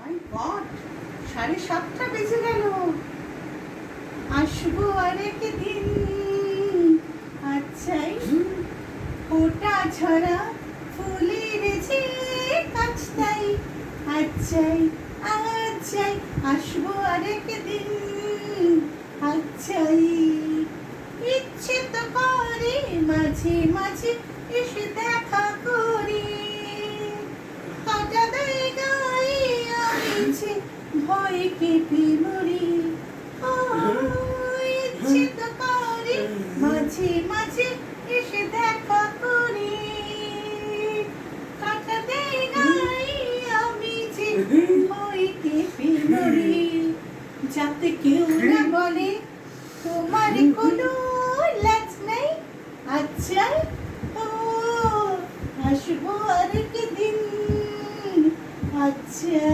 মাই god, 7:30 বেজে গেল। আসবো আরেকদিন, আচ্ছাই ফোটা ঝরা ফুলের যে কাছটাই, আচ্ছাই আচ্ছাই আসবো আরেকদিন, আচ্ছাই ইচ্ছে তো করে মাঝে মাঝে এসে দেখা করি, কাটা দেয় গায়ে আমি যে ভয়ে কেঁপে মরি। ইচ্ছে তো করে মাঝে মাঝে এসে দেখা করি, কাটা দেয় গায়ে আমি যে ভয়ে কেঁপে মরি। যাতে কেউ না বলে তোমার কোনো লাজ নাই, আচ্ছা ও আসবো আরেকদিন, আচ্ছা।